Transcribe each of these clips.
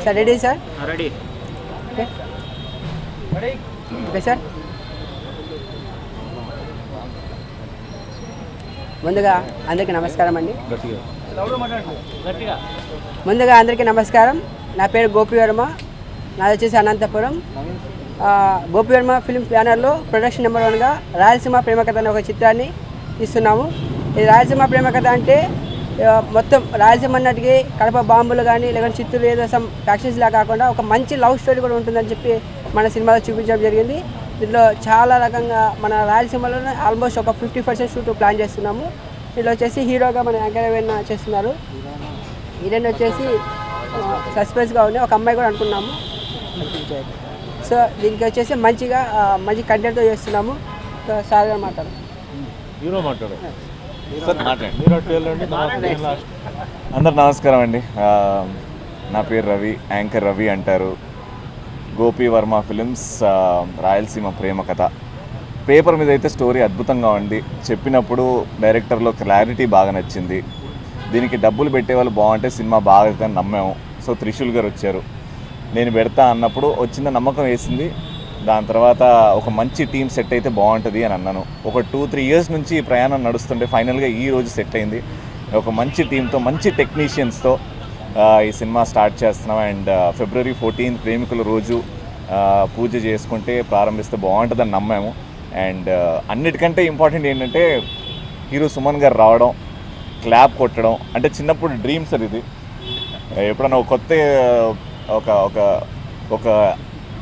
Sir ready sir? Ready. Okay sir. ముందుగా అందరికీ నమస్కారం అండి. ముందుగా అందరికీ నమస్కారం. నా పేరు గోపి వర్మ, నాది వచ్చేసి అనంతపురం. గోపి వర్మ ఫిల్మ్ బ్యానర్లో ప్రొడక్షన్ నెంబర్ 1గా రాయలసీమ ప్రేమ కథ అనే ఒక చిత్రాన్ని తీస్తున్నాము. ఇది రాయలసీమ ప్రేమ కథ అంటే మొత్తం రాయలసీమ అన్నట్టుగా కడప బాంబులు కానీ లేకపోతే చిత్తూరు ఏదో సమ్ ఫ్యాక్షన్స్లా కాకుండా ఒక మంచి లవ్ స్టోరీ కూడా ఉంటుందని చెప్పి మన సినిమాలో చూపించడం జరిగింది. దీంట్లో చాలా రకంగా మన రాయలసీమలోనే ఆల్మోస్ట్ ఒక 50% షూట్ ప్లాన్ చేస్తున్నాము. దీంట్లో వచ్చేసి హీరోగా మన యాంకర్ రవీణ చేస్తున్నారు. హీరోయిన్ వచ్చేసి సస్పెన్స్గా ఉంది, ఒక అమ్మాయి కూడా అనుకున్నాము. సో దీనికి వచ్చేసి మంచి కంటెంట్తో చేస్తున్నాము. సో సార్ గారు అందరు నమస్కారం అండి. నా పేరు రవి, యాంకర్ రవి అంటారు. గోపి వర్మ ఫిలిమ్స్ రాయలసీమ ప్రేమ కథ. పేపర్ మీద అయితే స్టోరీ అద్భుతంగా ఉంది, చెప్పినప్పుడు డైరెక్టర్లో క్లారిటీ బాగా నచ్చింది. దీనికి డబ్బులు పెట్టే వాళ్ళు బాగుంటే సినిమా బాగా నమ్మాము. సో త్రిశూల్ గారు వచ్చారు, నేను పెడతా అన్నప్పుడు వచ్చిన నమ్మకం వేసింది. దాని తర్వాత ఒక మంచి టీం సెట్ అయితే బాగుంటుంది అని అన్నాను. ఒక 2-3 ఇయర్స్ నుంచి ఈ ప్రయాణం నడుస్తుంటే ఫైనల్గా ఈ రోజు సెట్ అయింది. ఒక మంచి టీంతో, మంచి టెక్నీషియన్స్తో ఈ సినిమా స్టార్ట్ చేస్తున్నాం. అండ్ February 14 ప్రేమికుల రోజు పూజ చేసుకుంటే ప్రారంభిస్తే బాగుంటుందని నమ్మాము. అండ్ అన్నిటికంటే ఇంపార్టెంట్ ఏంటంటే హీరో సుమన్ గారు రావడం, క్లాప్ కొట్టడం అంటే చిన్నప్పుడు డ్రీమ్ సార్. ఇది ఎప్పుడన్నా ఒక కొత్త ఒక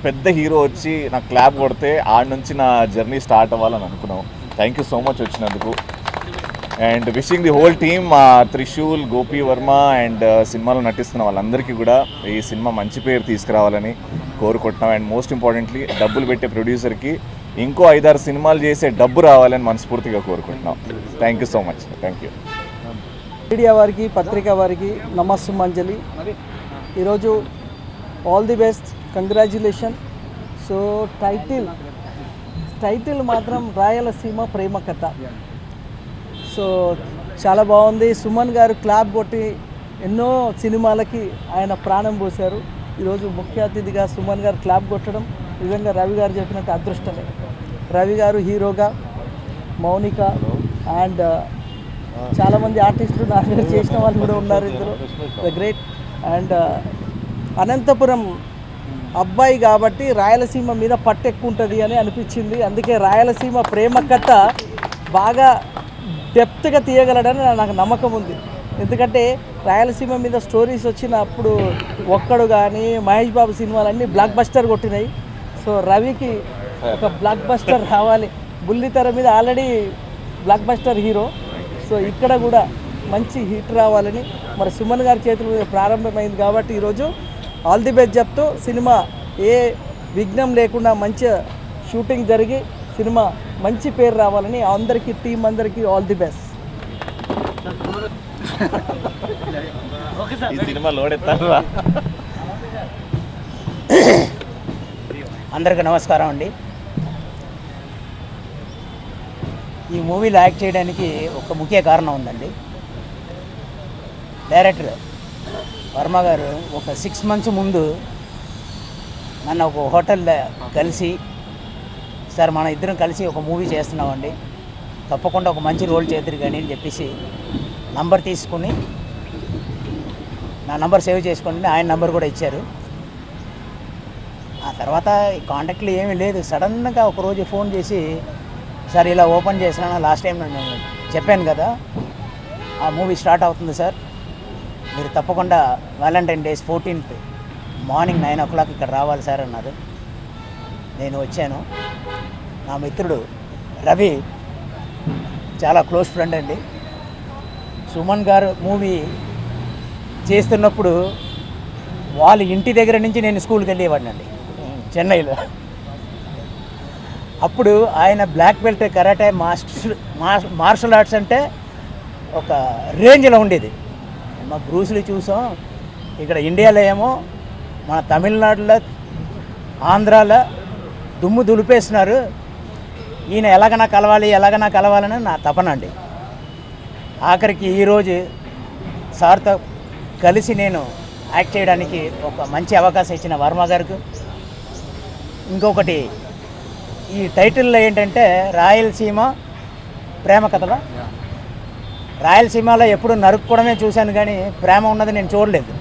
పెద్ద హీరో వచ్చి నాకు క్లాప్ కొడితే ఆడ నుంచి నా జర్నీ స్టార్ట్ అవ్వాలని అనుకున్నాం. థ్యాంక్ యూ సో మచ్ వచ్చినందుకు. And wishing the whole team, Trishul, Gopi Varma and సినిమాలో నటిస్తున్న వాళ్ళందరికీ కూడా ఈ సినిమా మంచి పేరు తీసుకురావాలని కోరుకుంటున్నాం. అండ్ మోస్ట్ ఇంపార్టెంట్లీ డబ్బులు పెట్టే ప్రొడ్యూసర్కి ఇంకో 5-6 సినిమాలు చేసే డబ్బు రావాలని మనస్ఫూర్తిగా కోరుకుంటున్నాం. Thank you so much. Thank you. Media వారికి, పత్రికా వారికి నమస్సుమాంజలి. ఈరోజు all the best, congratulation. So title మాత్రం రాయలసీమ ప్రేమ కథ. సో చాలా బాగుంది. సుమన్ గారు క్లాప్ కొట్టి ఎన్నో సినిమాలకి ఆయన ప్రాణం పోశారు. ఈరోజు ముఖ్య అతిథిగా సుమన్ గారు క్లాప్ కొట్టడం నిజంగా రవి గారు చెప్పినట్టు అదృష్టమే. రవి గారు హీరోగా, మౌనిక అండ్ చాలామంది ఆర్టిస్టులు నాటకాలు చేసిన వాళ్ళు కూడా ఉన్నారు ఇందులో. The great. అండ్ అనంతపురం అబ్బాయి కాబట్టి రాయలసీమ మీద పట్టెక్కు ఉంటుంది అని అనిపించింది. అందుకే రాయలసీమ ప్రేమ కథ బాగా డెప్త్గా తీయగలడని నాకు నమ్మకం ఉంది. ఎందుకంటే రాయలసీమ మీద స్టోరీస్ వచ్చినప్పుడు ఒక్కడు కానీ మహేష్ బాబు సినిమాలన్నీ బ్లాక్ బస్టర్ కొట్టినాయి. సో రవికి ఒక బ్లాక్ బస్టర్ రావాలి. బుల్లితెర మీద already block buster hero. So ఇక్కడ కూడా మంచి హిట్ రావాలని మరి సుమన్ గారి చేతుల మీద ప్రారంభమైంది కాబట్టి ఈరోజు ఆల్ ది బెస్ట్ చెప్తూ సినిమా ఏ విఘ్నం లేకుండా మంచి షూటింగ్ జరిగి సినిమా మంచి పేరు రావాలని అందరికీ, టీం అందరికీ ఆల్ ది బెస్ట్. అందరికీ నమస్కారం అండి. ఈ మూవీలో యాక్ట్ చేయడానికి ఒక ముఖ్య కారణం ఉందండి. డైరెక్టర్ వర్మ గారు ఒక 6 months ముందు నన్ను ఒక హోటల్లో కలిసి, సార్ మన ఇద్దరం కలిసి ఒక మూవీ చేస్తున్నామండి, తప్పకుండా ఒక మంచి రోల్ చేద్దరు కానీ అని చెప్పేసి నంబర్ తీసుకుని, నా నంబర్ సేవ్ చేసుకుని ఆయన నంబర్ కూడా ఇచ్చారు. ఆ తర్వాత కాంటాక్ట్లు ఏమీ లేదు. సడన్గా ఒకరోజు ఫోన్ చేసి, సార్ ఇలా ఓపెన్ చేసినా లాస్ట్ టైం నేను చెప్పాను కదా, ఆ మూవీ స్టార్ట్ అవుతుంది సార్, మీరు తప్పకుండా Valentine Day 14th morning 9 o'clock ఇక్కడ రావాలి సార్ అన్నారు. నేను వచ్చాను. నా మిత్రుడు రవి చాలా క్లోజ్ ఫ్రెండ్ అండి. సుమన్ గారు మూవీ చేస్తున్నప్పుడు వాళ్ళ ఇంటి దగ్గర నుంచి నేను స్కూల్కి వెళ్ళేవాడినండి చెన్నైలో. అప్పుడు ఆయన black belt karate martial arts అంటే ఒక రేంజ్లో ఉండేది. మా బ్రూస్లీ చూసాం. ఇక్కడ ఇండియాలో ఏమో మన తమిళనాడులో, ఆంధ్రాలో దుమ్ము దులిపేస్తున్నారు. ఈయన ఎలాగైనా కలవాలని నా తపన అండి. ఆఖరికి ఈరోజు సార్తో కలిసి నేను యాక్ట్ చేయడానికి ఒక మంచి అవకాశం ఇచ్చిన వర్మ గారికి. ఇంకొకటి ఈ టైటిల్లో ఏంటంటే రాయలసీమ ప్రేమ కథల. రాయలసీమలో ఎప్పుడు నరుక్కోవడమే చూశాను కానీ ప్రేమ ఉన్నది నేను చూడలేదు.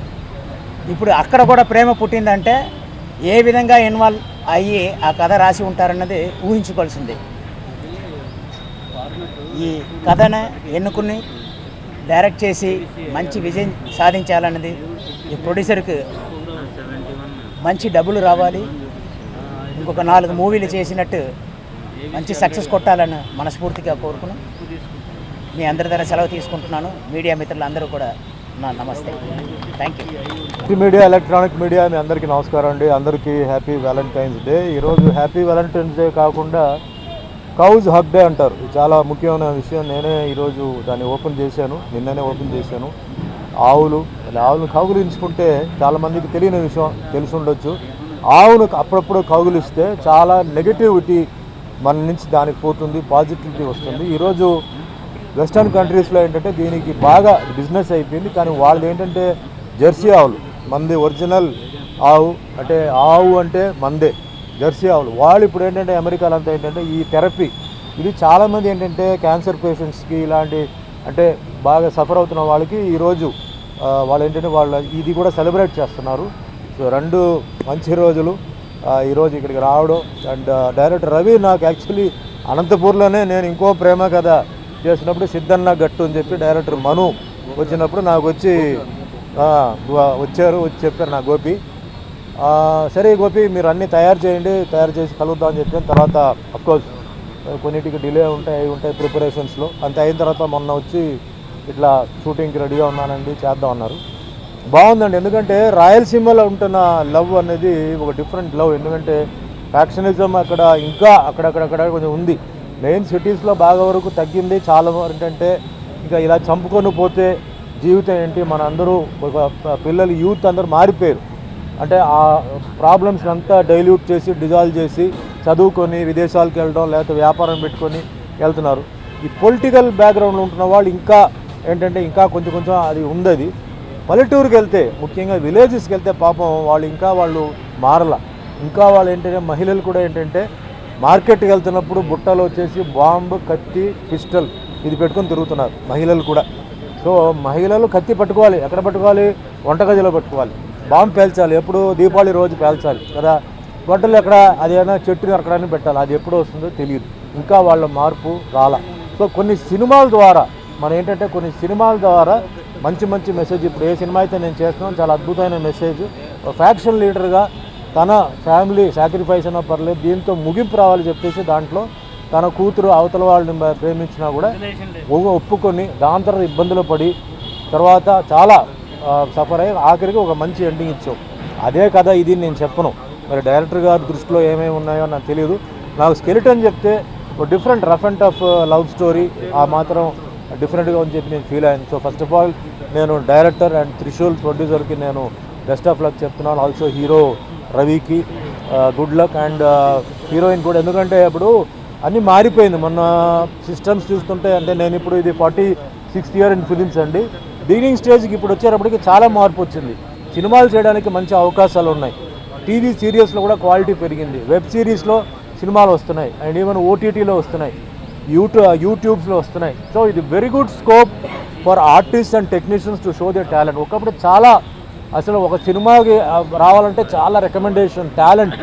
ఇప్పుడు అక్కడ కూడా ప్రేమ పుట్టిందంటే ఏ విధంగా ఇన్వాల్వ్ అయ్యి ఆ కథ రాసి ఉంటారన్నది ఊహించుకోవాల్సింది. ఈ కథను ఎన్నుకుని డైరెక్ట్ చేసి మంచి విజయం సాధించాలన్నది ఈ ప్రొడ్యూసర్కి మంచి డబ్బులు రావాలి, ఇంకొక 4 మూవీలు చేసినట్టు మంచి సక్సెస్ కొట్టాలని మనస్ఫూర్తిగా కోరుకుని మీ అందరి దగ్గర సెలవు తీసుకుంటున్నాను. మీడియా మిత్రులందరూ కూడా నా నమస్తే, thank you. Media, electronic media మీ అందరికీ నమస్కారం అండి. అందరికీ హ్యాపీ వ్యాలంటైన్స్ డే. ఈరోజు హ్యాపీ వ్యాలంటైన్స్ డే కాకుండా కౌజ్ హక్ డే అంటారు. ఇది చాలా ముఖ్యమైన విషయం. నేనే ఈరోజు దాన్ని ఓపెన్ చేశాను, నిన్ననే ఓపెన్ చేశాను. ఆవులను కౌగులించుకుంటే చాలామందికి తెలియని విషయం తెలిసి ఉండొచ్చు. ఆవును అప్పుడప్పుడు కౌగులిస్తే చాలా నెగిటివిటీ మన నుంచి దానికి పోతుంది, పాజిటివిటీ వస్తుంది. ఈరోజు వెస్టర్న్ కంట్రీస్లో ఏంటంటే దీనికి బాగా బిజినెస్ అయిపోయింది. కానీ వాళ్ళది ఏంటంటే జెర్సీ ఆవులు, మంది ఒరిజినల్ ఆవు అంటే ఆవు అంటే మందే జెర్సీ ఆవులు. వాళ్ళు ఇప్పుడు ఏంటంటే అమెరికాలో అంతా ఏంటంటే ఈ థెరపీ ఇది చాలామంది ఏంటంటే క్యాన్సర్ పేషెంట్స్కి ఇలాంటి అంటే బాగా సఫర్ అవుతున్న వాళ్ళకి ఈరోజు వాళ్ళు ఏంటంటే ఇది కూడా సెలబ్రేట్ చేస్తున్నారు. సో 2 మంచి రోజులు ఈరోజు ఇక్కడికి రావడం. అండ్ డైరెక్టర్ రవి నాకు యాక్చువల్లీ అనంతపూర్లోనే నేను ఇంకో ప్రేమ కథ చేసినప్పుడు సిద్ధన్న గట్టు అని చెప్పి డైరెక్టర్ మను వచ్చినప్పుడు నాకు వచ్చారు, వచ్చి చెప్పారు నా గోపి, సరే గోపి మీరు అన్నీ తయారు చేసి కలుద్దామని చెప్పిన తర్వాత అఫ్కోర్స్ కొన్నిటికి డిలే ఉంటాయి ప్రిపరేషన్స్లో. అంత అయిన తర్వాత మొన్న వచ్చి ఇట్లా షూటింగ్కి రెడీగా ఉన్నానండి చేద్దాం అన్నారు. బాగుందండి. ఎందుకంటే రాయలసీమలో ఉంటున్న లవ్ అనేది ఒక డిఫరెంట్ లవ్. ఎందుకంటే ఫ్యాక్షనిజం అక్కడ ఇంకా అక్కడక్కడ కొంచెం ఉంది. మెయిన్ సిటీస్లో బాగా వరకు తగ్గింది. చాలా ఏంటంటే ఇంకా ఇలా చంపుకొని పోతే జీవితం ఏంటి, మన అందరూ ఒక పిల్లలు యూత్ అందరూ మారిపోయారు. అంటే ఆ ప్రాబ్లమ్స్ అంతా డైల్యూట్ చేసి డిజాల్వ్ చేసి చదువుకొని విదేశాలకు వెళ్ళడం లేకపోతే వ్యాపారం పెట్టుకొని వెళ్తున్నారు. ఈ పొలిటికల్ బ్యాక్గ్రౌండ్లో ఉంటున్న వాళ్ళు ఇంకా ఏంటంటే ఇంకా కొంచెం అది ఉంది. అది పల్లెటూరుకి వెళ్తే ముఖ్యంగా విలేజెస్కి వెళ్తే పాపం వాళ్ళు మారల. ఇంకా వాళ్ళు ఏంటంటే మహిళలు కూడా ఏంటంటే మార్కెట్కి వెళ్తున్నప్పుడు బుట్టలో వచ్చేసి బాంబు, కత్తి, పిస్టల్ ఇది పెట్టుకొని తిరుగుతున్నారు మహిళలు కూడా. సో మహిళలు కత్తి పట్టుకోవాలి, ఎక్కడ పట్టుకోవాలి, వంటగదిలో పట్టుకోవాలి. బాంబు పేల్చాలి, ఎప్పుడు దీపావళి రోజు పేల్చాలి కదా. గొడ్డలు ఎక్కడ అదేనా చెట్టు నరకడానికి పెట్టాలి, అది ఎప్పుడు వస్తుందో తెలియదు. ఇంకా వాళ్ళ మార్పు రాల. సో కొన్ని సినిమాల ద్వారా మంచి మెసేజ్, ఇప్పుడు ఏ సినిమా అయితే నేను చేస్తున్నాను చాలా అద్భుతమైన మెసేజ్. ఫ్యాక్షన్ లీడర్గా తన ఫ్యామిలీ సాక్రిఫైస్ అయినా పర్లేదు, దీంతో ముగింపు రావాలి చెప్పేసి దాంట్లో తన కూతురు అవతల వాళ్ళని ప్రేమించినా కూడా ఒప్పుకొని దాని తర్వాత ఇబ్బందులు పడి తర్వాత చాలా సఫర్ అయ్యి ఆఖరికి ఒక మంచి ఎండింగ్ ఇచ్చావు. అదే కథ ఇది నేను చెప్పను, మరి డైరెక్టర్ గారి దృష్టిలో ఏమేమి ఉన్నాయో నాకు తెలియదు. నాకు స్కెలిటన్ చెప్తే ఒక different rough and tough love story ఆ మాత్రం డిఫరెంట్గా అని చెప్పి నేను ఫీల్ అయ్యాను. సో ఫస్ట్ ఆఫ్ ఆల్ నేను డైరెక్టర్ అండ్ త్రిశూల్ ప్రొడ్యూసర్కి నేను బెస్ట్ ఆఫ్ లక్ చెప్తున్నాను. ఆల్సో హీరో రవికి గుడ్ లక్ అండ్ హీరోయిన్ కూడా. ఎందుకంటే ఇప్పుడు అన్నీ మారిపోయింది మొన్న సిస్టమ్స్ చూస్తుంటే. అంటే నేను ఇప్పుడు ఇది 46th ఇయర్ ఇన్ ఫిలిమ్స్ అండి. బిగినింగ్ స్టేజ్కి ఇప్పుడు వచ్చేటప్పటికి చాలా మార్పు వచ్చింది. సినిమాలు చేయడానికి మంచి అవకాశాలు ఉన్నాయి. టీవీ సీరియల్స్లో కూడా క్వాలిటీ పెరిగింది. వెబ్ సిరీస్లో సినిమాలు వస్తున్నాయి అండ్ ఈవెన్ ఓటీటీలో వస్తున్నాయి, యూట్యూబ్స్లో వస్తున్నాయి. సో ఇది very good scope for artist and technicians to show they talent. ఒకప్పుడు చాలా అసలు ఒక సినిమాకి రావాలంటే చాలా రికమెండేషన్ టాలెంట్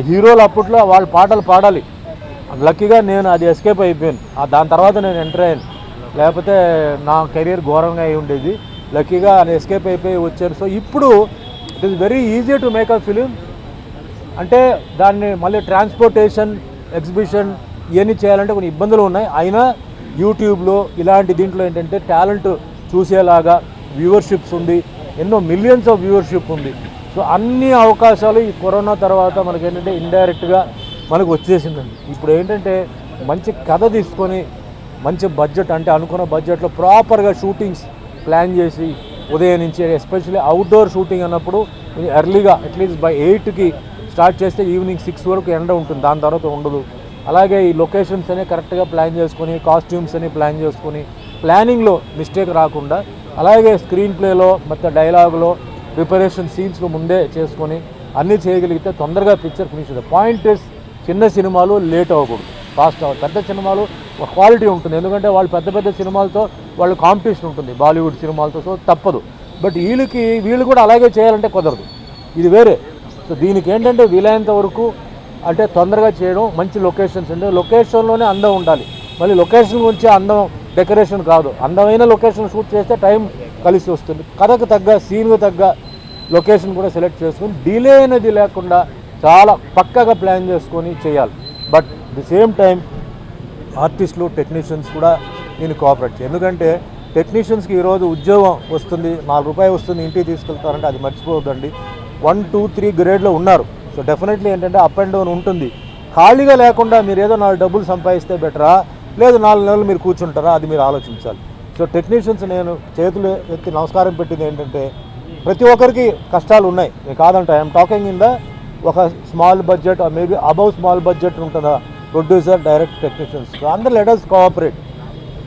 హీరోలు అప్పట్లో వాళ్ళ పాటలు పాడాలి. లక్కీగా నేను అది ఎస్కేప్ అయిపోయాను. దాని తర్వాత నేను ఎంటర్ అయ్యాను, లేకపోతే నా కెరీర్ ఘోరంగా అయి ఉండేది. లక్కీగా ఎస్కేప్ అయిపోయి వచ్చాను. సో ఇప్పుడు it is very easy to make a film. అంటే దాన్ని మళ్ళీ ట్రాన్స్పోర్టేషన్, ఎగ్జిబిషన్ ఇవన్నీ చేయాలంటే కొన్ని ఇబ్బందులు ఉన్నాయి. అయినా యూట్యూబ్లో ఇలాంటి దీంట్లో ఏంటంటే టాలెంట్ చూసేలాగా వ్యూవర్షిప్స్ ఉంది, ఎన్నో మిలియన్స్ ఆఫ్ వ్యూవర్షిప్ ఉంది. సో అన్ని అవకాశాలు ఈ కరోనా తర్వాత మనకి ఏంటంటే ఇండైరెక్ట్గా మనకు వచ్చేసిందండి. ఇప్పుడు ఏంటంటే మంచి కథ తీసుకొని మంచి బడ్జెట్, అంటే అనుకున్న బడ్జెట్లో ప్రాపర్గా షూటింగ్స్ ప్లాన్ చేసి ఉదయం నుంచి ఎస్పెషల్లీ అవుట్డోర్ షూటింగ్ అన్నప్పుడు ఎర్లీగా అట్లీస్ట్ బై 8కి స్టార్ట్ చేస్తే ఈవినింగ్ 6 వరకు ఎండ ఉంటుంది, దాని తర్వాత ఉండదు. అలాగే ఈ లొకేషన్స్ అని కరెక్ట్గా ప్లాన్ చేసుకొని, కాస్ట్యూమ్స్ అని ప్లాన్ చేసుకొని, ప్లానింగ్లో మిస్టేక్ రాకుండా, అలాగే స్క్రీన్ ప్లేలో ಮತ್ತು డైలాగులో ప్రిపరేషన్ సీన్స్ ముందే చేసుకొని అన్నీ చేయగలిగితే తొందరగా పిక్చర్ ఫినిష్ అవుతుంది. పాయింట్ ఇస్ చిన్న సినిమాలు లేట్ అవ్వకూడదు, ఫాస్ట్ అవ్వదు. పెద్ద సినిమాలు ఒక క్వాలిటీ ఉంటుంది, ఎందుకంటే వాళ్ళు పెద్ద పెద్ద సినిమాలతో వాళ్ళు కాంపిటీషన్ ఉంటుంది బాలీవుడ్ సినిమాలతో, సో తప్పదు. బట్ వీళ్ళు కూడా అలాగే చేయాలంటే కుదరదు, ఇది వేరే. సో దీనికి ఏంటంటే వీలైనంత వరకు అంటే తొందరగా చేయడం, మంచి లొకేషన్స్ అంటే లొకేషన్లోనే అందం ఉండాలి. మళ్ళీ లొకేషన్ గురించి అందం డెకరేషన్ కాదు, అందమైన లొకేషన్ షూట్ చేస్తే టైం కలిసి వస్తుంది. కథకు తగ్గ సీన్కు తగ్గ లొకేషన్ కూడా సెలెక్ట్ చేసుకొని డిలే అనేది లేకుండా చాలా పక్కగా ప్లాన్ చేసుకొని చేయాలి. బట్ ది సేమ్ టైం ఆర్టిస్టులు టెక్నీషియన్స్ కూడా నేను కోఆపరేట్ చేయాలి. ఎందుకంటే టెక్నీషియన్స్కి ఈరోజు ఉద్యోగం వస్తుంది, ₹4 వస్తుంది, ఇంటికి తీసుకెళ్తారంటే అది మర్చిపోవద్దండి. 1, 2, 3 గ్రేడ్లో ఉన్నారు. సో డెఫినెట్లీ ఏంటంటే అప్ అండ్ డౌన్ ఉంటుంది. ఖాళీగా లేకుండా మీరు ఏదో 4 డబ్బులు సంపాదిస్తే బెటరా, లేదు 4 నెలలు మీరు కూర్చుంటారా, అది మీరు ఆలోచించాలి. సో టెక్నీషియన్స్ నేను చేతులు ఎత్తి నమస్కారం పెట్టింది ఏంటంటే ప్రతి ఒక్కరికి కష్టాలు ఉన్నాయి, నేను కాదంట. ఐఎమ్ టాకింగ్ ఇన్ ద ఒక small budget maybe above small budget ఉంటుందా, ప్రొడ్యూసర్, డైరెక్టర్, టెక్నీషియన్స్. సో అందరూ లెట్ us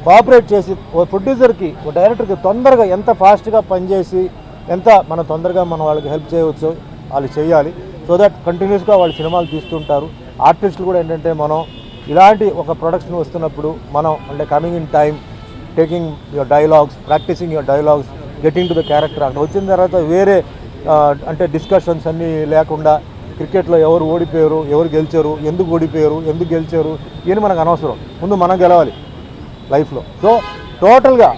కోఆపరేట్ చేసి ఓ ప్రొడ్యూసర్కి, ఓ డైరెక్టర్కి తొందరగా ఎంత ఫాస్ట్గా పనిచేసి ఎంత మనం తొందరగా మనం వాళ్ళకి హెల్ప్ చేయవచ్చు వాళ్ళు చేయాలి. సో దట్ కంటిన్యూస్గా వాళ్ళు సినిమాలు తీస్తుంటారు. ఆర్టిస్టులు కూడా ఏంటంటే మనం ఇలాంటి ఒక ప్రొడక్షన్ వస్తున్నప్పుడు మనం అంటే coming in time, taking your dialogues, practicing your dialogues, getting to the character. అక్కడ వచ్చిన తర్వాత వేరే అంటే డిస్కషన్స్ అన్నీ లేకుండా క్రికెట్లో ఎవరు ఓడిపోయారు, ఎవరు గెలిచారు, ఎందుకు ఓడిపోయారు, ఎందుకు గెలిచారు, ఇవన్నీ మనకు అనవసరం. ముందు మనం గెలవాలి లైఫ్లో. సో టోటల్గా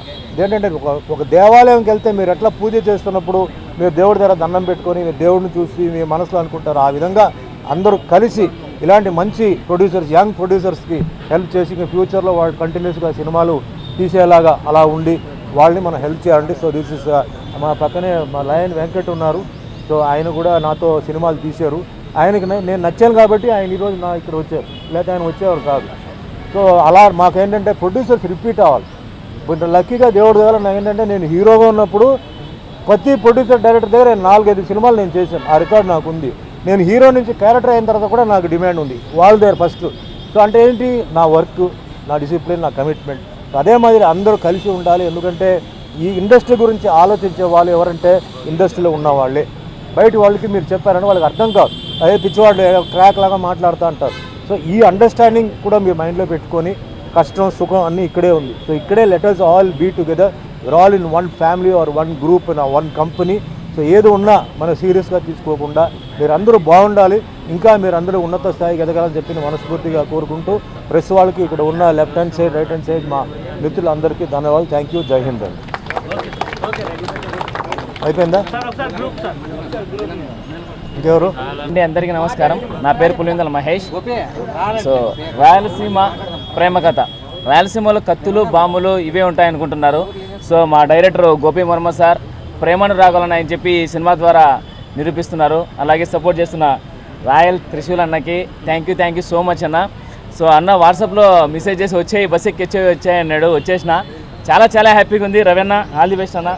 ఏంటంటే ఒక దేవాలయంకి వెళ్తే మీరు ఎట్లా పూజ చేస్తున్నప్పుడు మీరు దేవుడి దగ్గర దండం పెట్టుకొని మీరు దేవుడిని చూసి మీ మనసులో అనుకుంటారు, ఆ విధంగా అందరూ కలిసి ఇలాంటి మంచి ప్రొడ్యూసర్స్, యంగ్ ప్రొడ్యూసర్స్కి హెల్ప్ చేసి ఇంకా ఫ్యూచర్లో వాళ్ళు కంటిన్యూస్గా సినిమాలు తీసేలాగా అలా ఉండి వాళ్ళని మనం హెల్ప్ చేయాలండి. సో దిస్ ఇస్ మా పక్కనే మా లయన్ వెంకట్ ఉన్నారు. సో ఆయన కూడా నాతో సినిమాలు తీశారు. ఆయనకి నేను నచ్చాను కాబట్టి ఆయన ఈరోజు నా ఇక్కడ వచ్చారు, లేకపోతే ఆయన వచ్చేవారు కాదు. సో అలా మాకేంటంటే ప్రొడ్యూసర్స్ రిపీట్ అవ్వాలి. కొంచెం లక్కీగా దేవుడి దగ్గర ఏంటంటే నేను హీరోగా ఉన్నప్పుడు ప్రతి ప్రొడ్యూసర్, డైరెక్టర్ దగ్గర 4-5 సినిమాలు నేను చేశాను, ఆ రికార్డు నాకు ఉంది. నేను హీరో నుంచి క్యారెక్టర్ అయిన తర్వాత కూడా నాకు డిమాండ్ ఉంది వాళ్ళ దగ్గర ఫస్ట్. సో అంటే ఏంటి, నా వర్క్, నా డిసిప్లిన్, నా కమిట్మెంట్. అదే మాదిరి అందరూ కలిసి ఉండాలి. ఎందుకంటే ఈ ఇండస్ట్రీ గురించి ఆలోచించే వాళ్ళు ఎవరంటే ఇండస్ట్రీలో ఉన్న వాళ్ళే. బయట వాళ్ళకి మీరు చెప్పారని వాళ్ళకి అర్థం కాదు, అదే పిచ్చివాళ్ళు ట్రాక్ లాగా మాట్లాడుతూ అంటారు. సో ఈ అండర్స్టాండింగ్ కూడా మీరు మైండ్లో పెట్టుకొని కష్టం సుఖం అన్నీ ఇక్కడే ఉంది. సో ఇక్కడే let us all be together, we're all in one family or one group in one company. So ఏది ఉన్నా మనం సీరియస్గా తీసుకోకుండా మీరు అందరూ బాగుండాలి, ఇంకా మీరు అందరూ ఉన్నత స్థాయికి ఎదగాలని చెప్పి మనస్ఫూర్తిగా కోరుకుంటూ ప్రెస్ వాళ్ళకి ఇక్కడ ఉన్న left hand side, right hand side మా మిత్రులందరికీ ధన్యవాదాలు. Thank you. జై హింద్ అండి. అయిపోయిందా? ఇంకెవరు? అండి అందరికీ నమస్కారం. నా పేరు పులివెందుల మహేష్. సో రాయలసీమ ప్రేమ కథ, రాయలసీమలో కత్తులు బాంబులు ఇవే ఉంటాయనుకుంటున్నారు. సో మా డైరెక్టర్ గోపి వర్మ సార్ ప్రేమను రాగాలని ఆయన చెప్పి ఈ సినిమా ద్వారా నిరూపిస్తున్నారు. అలాగే సపోర్ట్ చేస్తున్న రాయల్ త్రిశూల్ అన్నకి థ్యాంక్ యూ సో మచ్ అన్న. సో అన్న వాట్సాప్లో మెసేజ్ చేసి వచ్చాయి, బస్ ఎక్కి వచ్చాయి అన్నాడు, వచ్చేసిన. చాలా హ్యాపీగా ఉంది. రవన్న ఆల్ ది బెస్ట్ అన్న,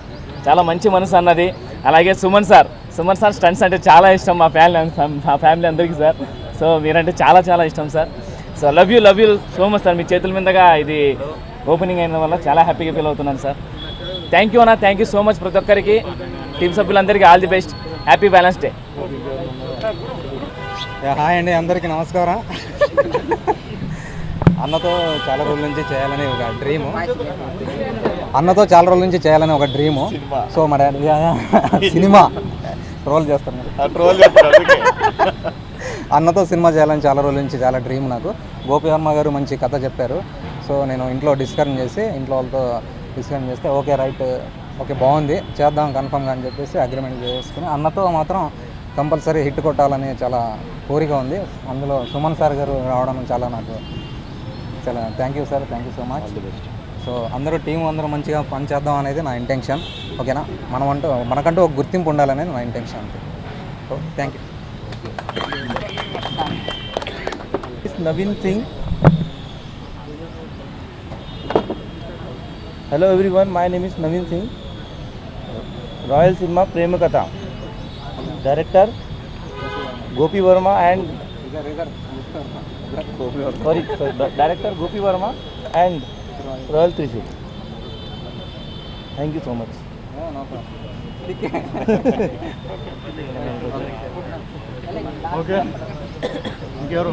చాలా మంచి మనసు అన్నది. అలాగే సుమన్ సార్ స్టంట్స్ అంటే చాలా ఇష్టం మా ఫ్యామిలీ అందరికీ సార్. సో మీరంటే చాలా ఇష్టం sir. So love you so much sir. మీ చేతుల మీదుగా ఇది ఓపెనింగ్ అయిన వల్ల చాలా హ్యాపీగా ఫీల్ అవుతున్నాను సార్. థ్యాంక్ యూ అన్న, థ్యాంక్ యూ సో మచ్ ప్రతి ఒక్కరికి, టీమ్ సభ్యులందరికీ all the best. Happy balance day. Hi అండి, అందరికీ నమస్కారం. అన్నతో చాలా రోజుల నుంచి చేయాలని ఒక డ్రీము, సో మా డాడీ సినిమా ట్రోల్ చేస్తాను, అన్నతో సినిమా చేయాలని చాలా రోజుల నుంచి చాలా డ్రీమ్ నాకు. గోపి వర్మ గారు మంచి కథ చెప్పారు. సో నేను ఇంట్లో డిస్కషన్ చేసి ఇంట్లో వాళ్ళతో డిస్కషన్ చేస్తే ఓకే బాగుంది చేద్దాం కన్ఫర్మ్గా అని చెప్పేసి అగ్రిమెంట్ చేసుకుని అన్నతో మాత్రం కంపల్సరీ హిట్ కొట్టాలని చాలా కోరిక ఉంది. అందులో సుమన్ సార్ గారు రావడం నాకు చాలా thank you sir, thank you so much. So అందరూ టీం అందరూ మంచిగా పని చేద్దాం అనేది నా ఇంటెన్షన్. ఓకేనా, మనకంటూ ఒక గుర్తింపు ఉండాలనేది నా intention. So thank you. Naveen Singh. Hello everyone, my name is Naveen Singh. Royal Cinema Prema Katha. Director Gopi Verma and Director Gopi Verma and Royal Trishul. Thank you so much. Okay ఇంకెవరు